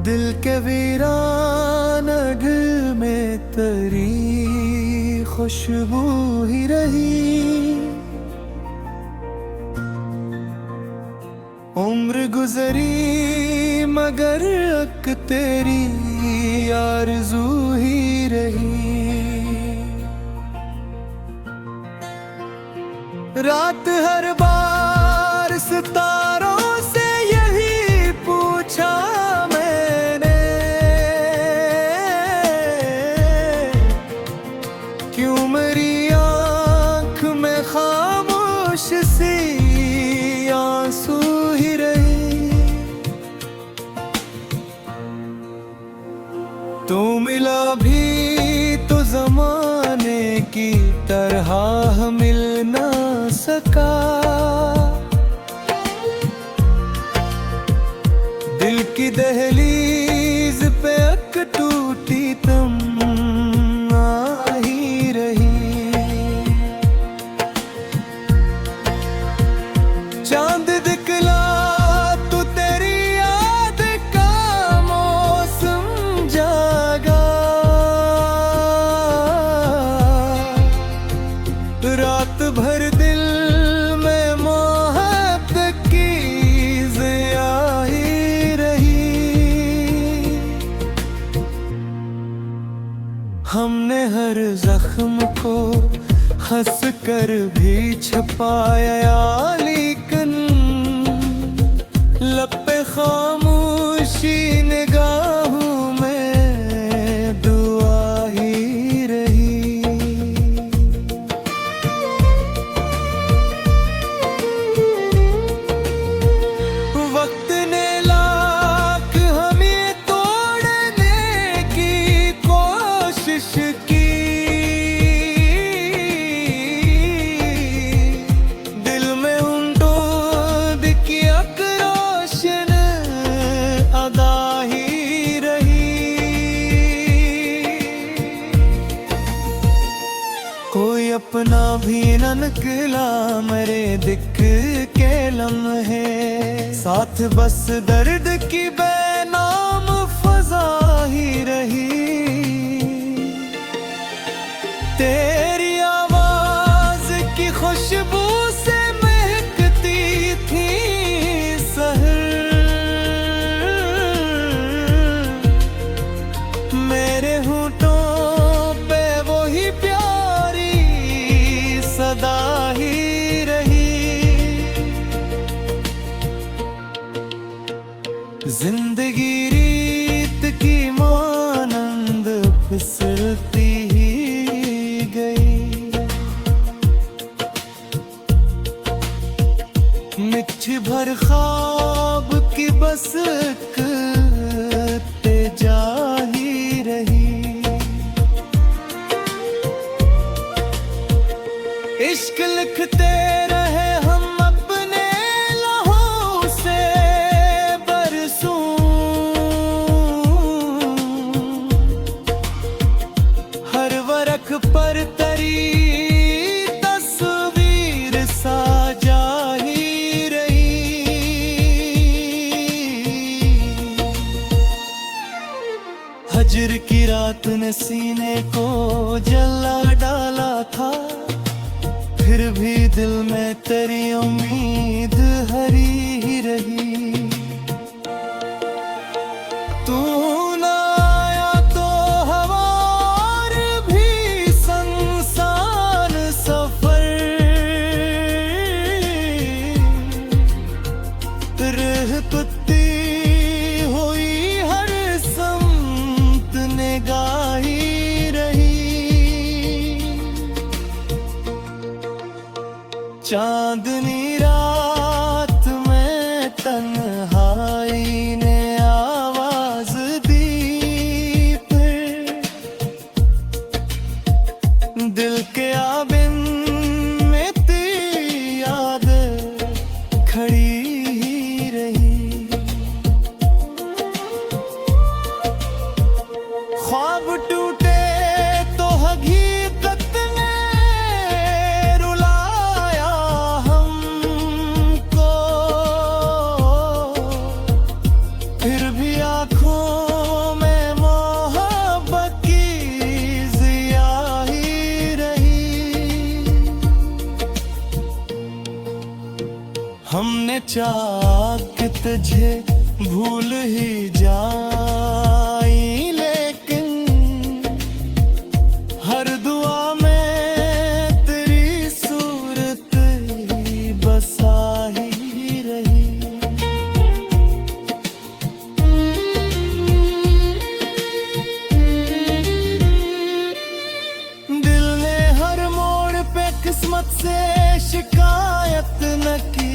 दिल के वीरान घर में तेरी खुशबू ही रही। उम्र गुजरी मगर अक तेरी आरज़ू ही रही। रात हर बार सितारों से यही पूछा मैंने, क्यों मेरी आँख में खामोश सी आंसू ही रही। तू मिला भी तो ज़माने की तरह मिल ना सका। दिल की दहलीज पे अक टूटी तुम आ ही रही। चांद दिखला तो तेरी याद का मौसम जागा। रात भर दिल में मोहब्बत की ज़िया ही रही। हमने हर जख्म को हंस कर भी छपाया, लेकिन लब पे खामोशी निगाहों में दुआ ही रही। वक्त ने लाख हमें तोड़ने की कोशिश की। दिल में उम्मीद की अक रोशन अदा ही रही। कोई अपना भी न निकला मेरे दिख के लम्हे, साथ बस दर्द की बेनाम फजा ही रही। तेरी आवाज की खुशबू से महकती थी सहर। मेरे होठों पे वही प्यारी सदा ही रही। जिंदगी रीत की मानंद फिसलती ही गई। मिठ भर ख्वाब की बस करते जा ही रही। इश्क लिखते रहे हम अपने लहू से बरसों। हर वरख पर तेरी तस्वीर साजा ही रही। हजर की रात ने सीने को जला डाला था, फिर भी दिल में तेरी उम्मीद हरी ही रही। तू ना आया तो हवा और भी संसान सफर। रहती हुई हर समत निगाही रही। चांदनी रात में तन्हाई ने आवाज दी, फिर दिल के आबिन में तेरी याद खड़ी ही रही। ख्वाब टूटे तो हकीकत ने रुलाया हम। चाक तुझे भूल ही जाई, लेकिन हर दुआ में तेरी सूरत बसा ही रही। दिल ने हर मोड़ पे किस्मत से शिकायत न की,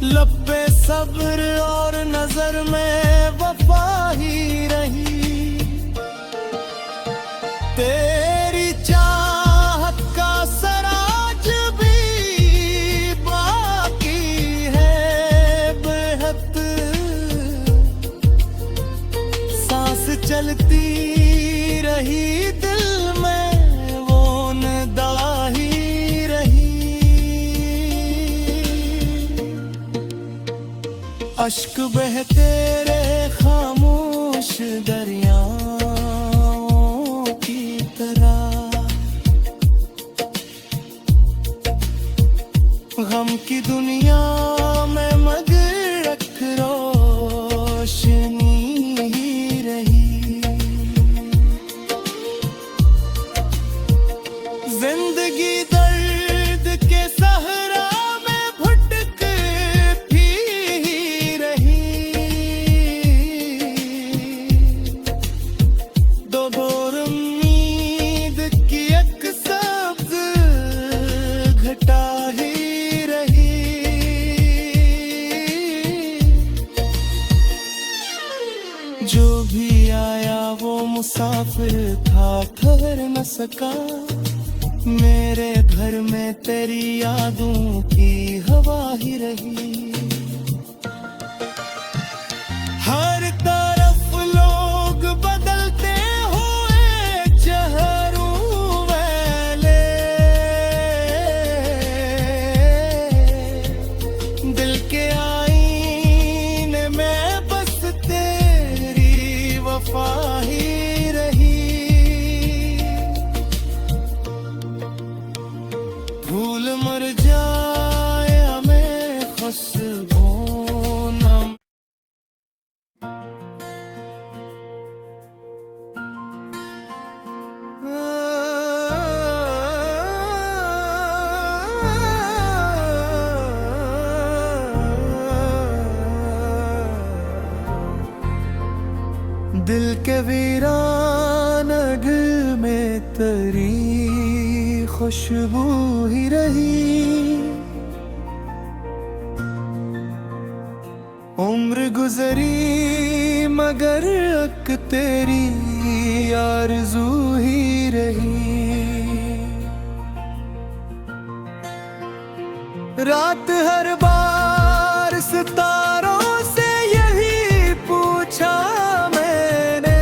लब पे सब्र और नजर में वफा ही रही। तेरी चाहत का सराज भी बाकी है बेहद, सांस चलती रही दिल में वो निदा ही रही। अश्क बहते रे खामोश दरियाओं की तरह, गम की दुनिया में मगरक रोशनी ही रही। जिंदगी दर्द के सहरा में भटक भी रही। दो बोर उम्मीद की एक सब्ज घटा ही रही। जो भी आया वो मुसाफिर था, ठहर न सका। मेरे घर में तेरी यादों की हवा ही रही। हर तरफ लोग बदलते हुए चेहरों वाले, दिल के आईने में बस तेरी वफा ही रही। फूल मर जाए हमें खुशबू न दिल के वीरान घर में तेरी खुशबू ही रही। उम्र गुजरी मगर अक तेरी आरज़ू ही रही। रात हर बार सितारों से यही पूछा मैंने,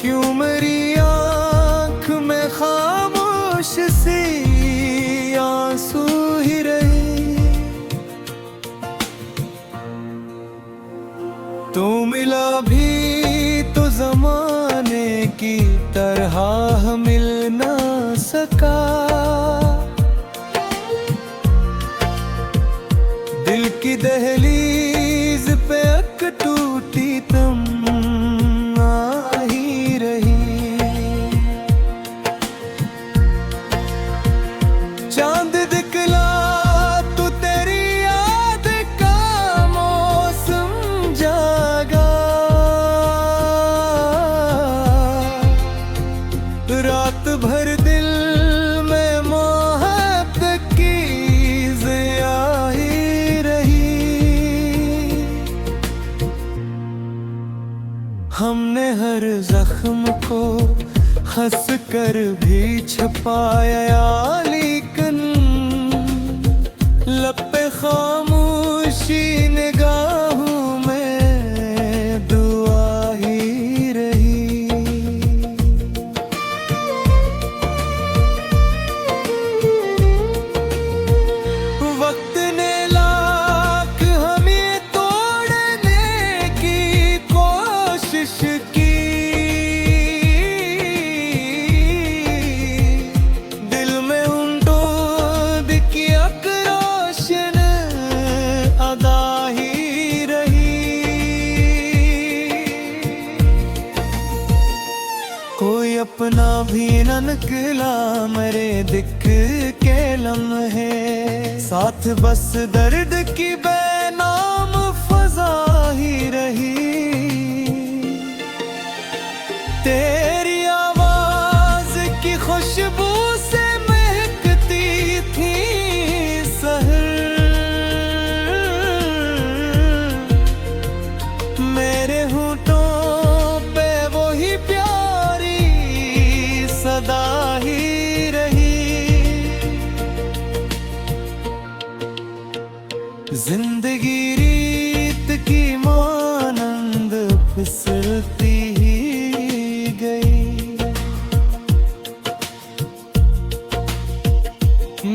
क्यों मेरी आँख में खामोश सी आंसू ही रही। तू मिला भी तो जमाने की तरह मिल ना सका। दिल की दहलीज पे अक टूटी तुम आ ही रही। चांद दिखला तो तेरी याद का मौसम जागा। रात भर दिल में मोहब्बत की ज़िया ही रही। हमने हर जख्म को हंस कर भी छपाया, लेकिन लब पे खामोशी निगाहों में दुआ ही रही। वक्त ने लाख हमें तोड़ने की कोशिश की, दिल में उन निकला मेरे दिक के लम्हे, साथ बस दर्द की बेनाम फजा ही रही। तेरी आवाज की खुशबू से महकती थी सहर, मेरे होठों पे वही प्यारी सदा ही रही। जिंदगी रीत की मानंद फिसलती ही गई,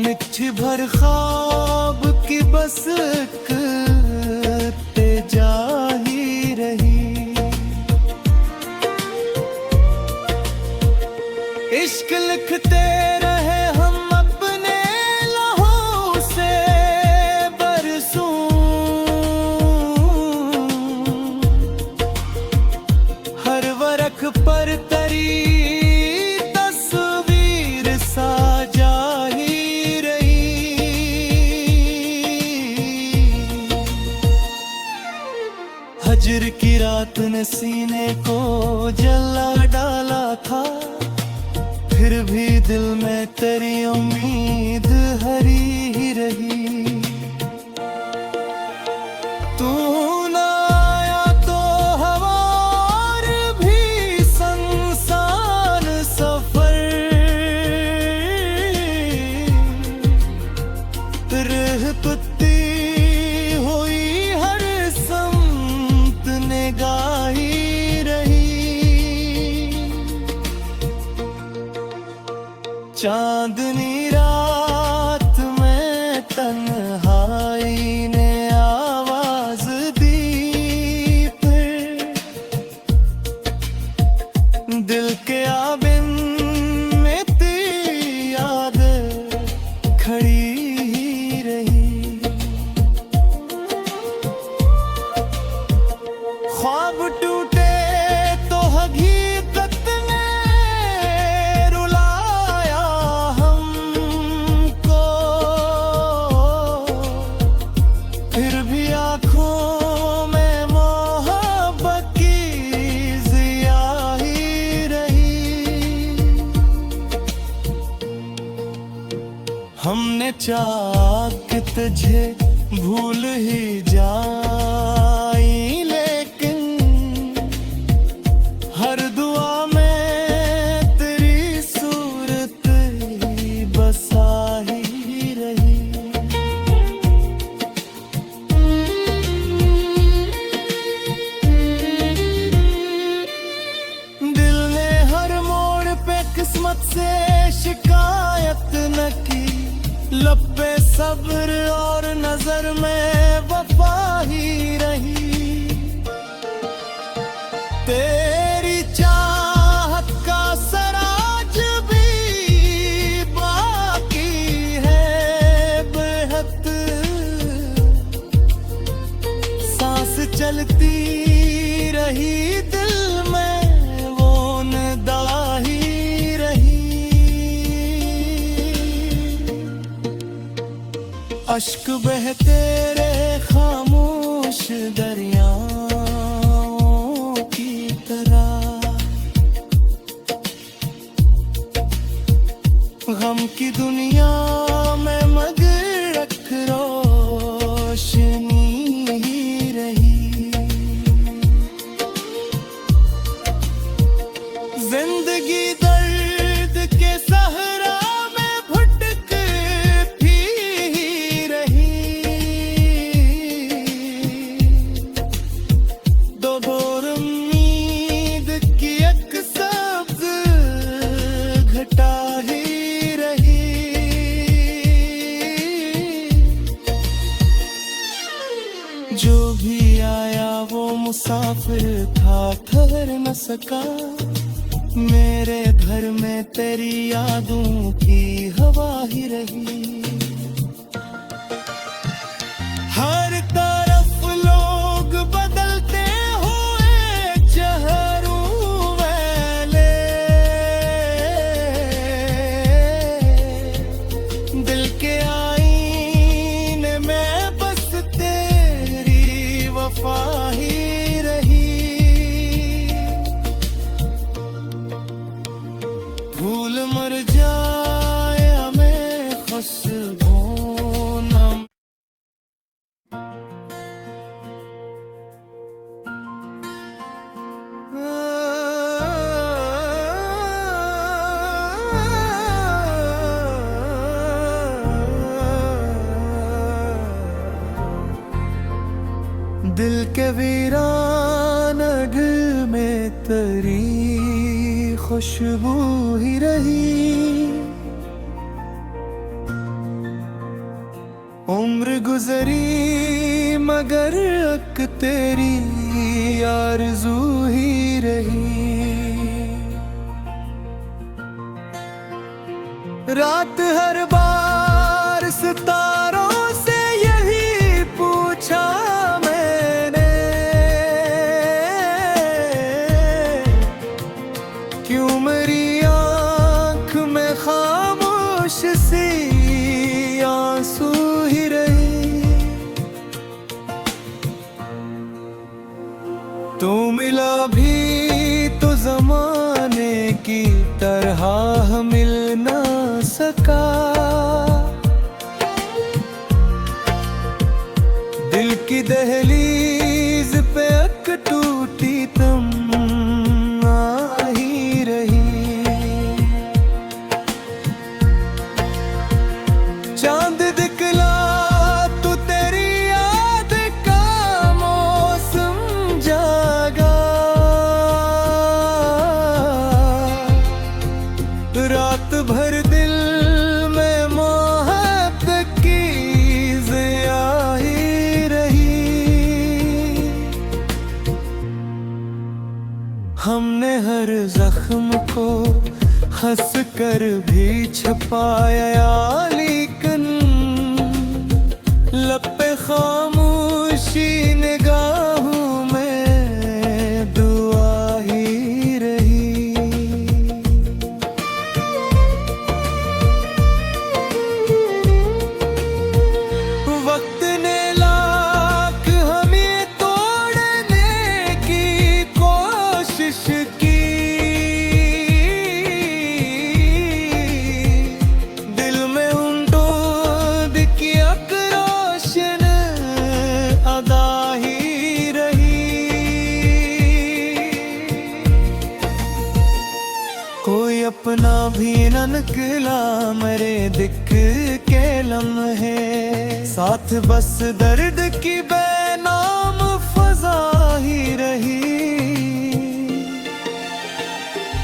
मिट्टी भर ख्वाब की बस करते जा ही रही। इश्क लिखते रहे हम अपने लहू से बरसों, हर वरख पर तरी तस्वीर साजा ही रही। हजर की रात ने सीने को जला डाला था, फिर भी दिल में तेरी उम्मीद हरी ही रही। तू ना आया तो हवा और भी संसान सफर, रहपती हुई हर समत निगाही रही। चांदनी रात में तन्हाई ने आवाज दी, फिर दिल के आबिन में तेरी याद खड़ी ही रही। ख्वाब टूटे तो हकीकत ने रुलाया हमको, फिर भी आँखों में मोहब्बत की ज़िया ही रही। हमने चाहा कि तुझे भूल ही जाई, लेकिन हर दुआ में तेरी सूरत ही बसा ही रही। दिल ने हर मोड़ पे किस्मत से शिकायत न की, लब पे सब्र और नजर में वफा ही रही। तेरी चाहत का सराज भी बाकी है बेहद, सांस चलती रही दिल में वो निदा ही रही। अश्क बहते रे खामोश दरियाओं की तरह, गम की दुनिया में मगरक रोशनी ही रही। जिंदगी दर्द के सहरा में भटकती रही, दो बोर उम्मीद की एक सब्ज घटा ही रही। जो भी आया वो मुसाफिर था, ठहर न सका। मेरे घर में तेरी यादों की हवा ही रही। हर तरफ लोग बदलते हुए चेहरों वाले, दिल के वीरान दिल में तेरी खुशबू ही रही। उम्र गुजरी मगर अक तेरी आरज़ू ही रही। रात हर बार सितारों से यही पूछा मैंने, क्यों मेरी आँख में खामोश सी आंसू ही रही। तू मिला भी तो ज़माने की तरह मिल ना सका। दिल की दहलीज पे अक टूटी तुम आ ही रही। चांद दिखला तो तेरी याद का मौसम जागा। रात भर दिल में मोहब्बत की ज़िया ही रही। हमने हर जख्म को हंस कर भी छपाया, लेकिन लब पे खामोशी निगाहों में दुआ ही रही। वक्त ने लाख हमें तोड़ने की कोशिश की। दिल में उम्मीद की अक रोशन अदा ही रही। कोई अपना भी न निकला मेरे दिक के लम्हे, साथ बस दर्द की बेनाम फजा ही रही।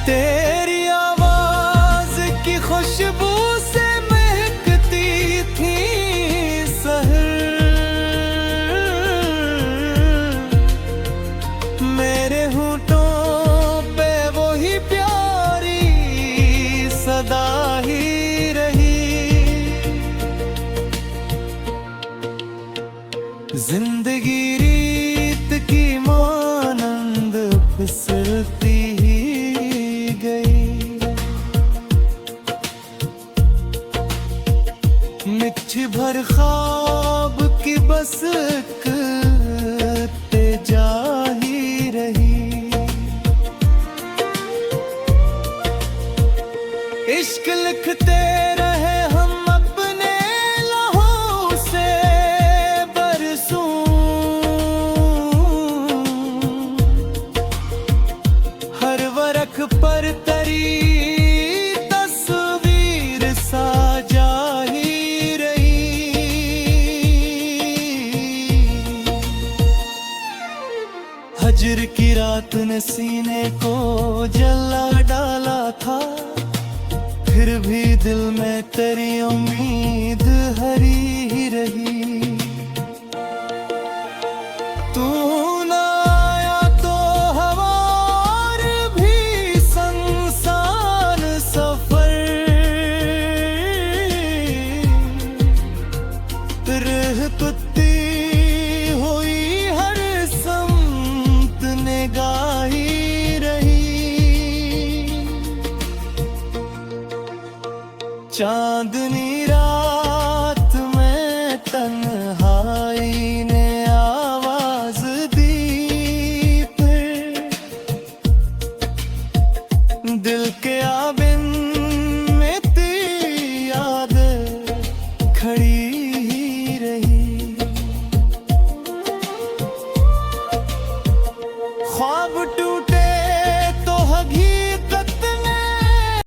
तेरी आवाज की खुशबू से महकती थी सहर। मेरे होठों पे वही प्यारी सदा ही रही। जिंदगी रीत की मानंद फिसलती ही गई। मिठ भर ख्वाब की बस करते जा ही रही। इश्क लिखते रहे हम अपने लहू से बरसों। हर वरख पर तेरी तस्वीर साजा ही रही। हजर की रात ने सीने को जला डाला था, फिर भी दिल में तेरी उम्मीद हरी ही रही। तू ना आया तो हवा और भी संसान सफर। रहती हुई हर समत निगाही रही। चांदनी रात में तन्हाई ने आवाज दी, फिर दिल के आबिन में तेरी याद खड़ी ही रही। ख्वाब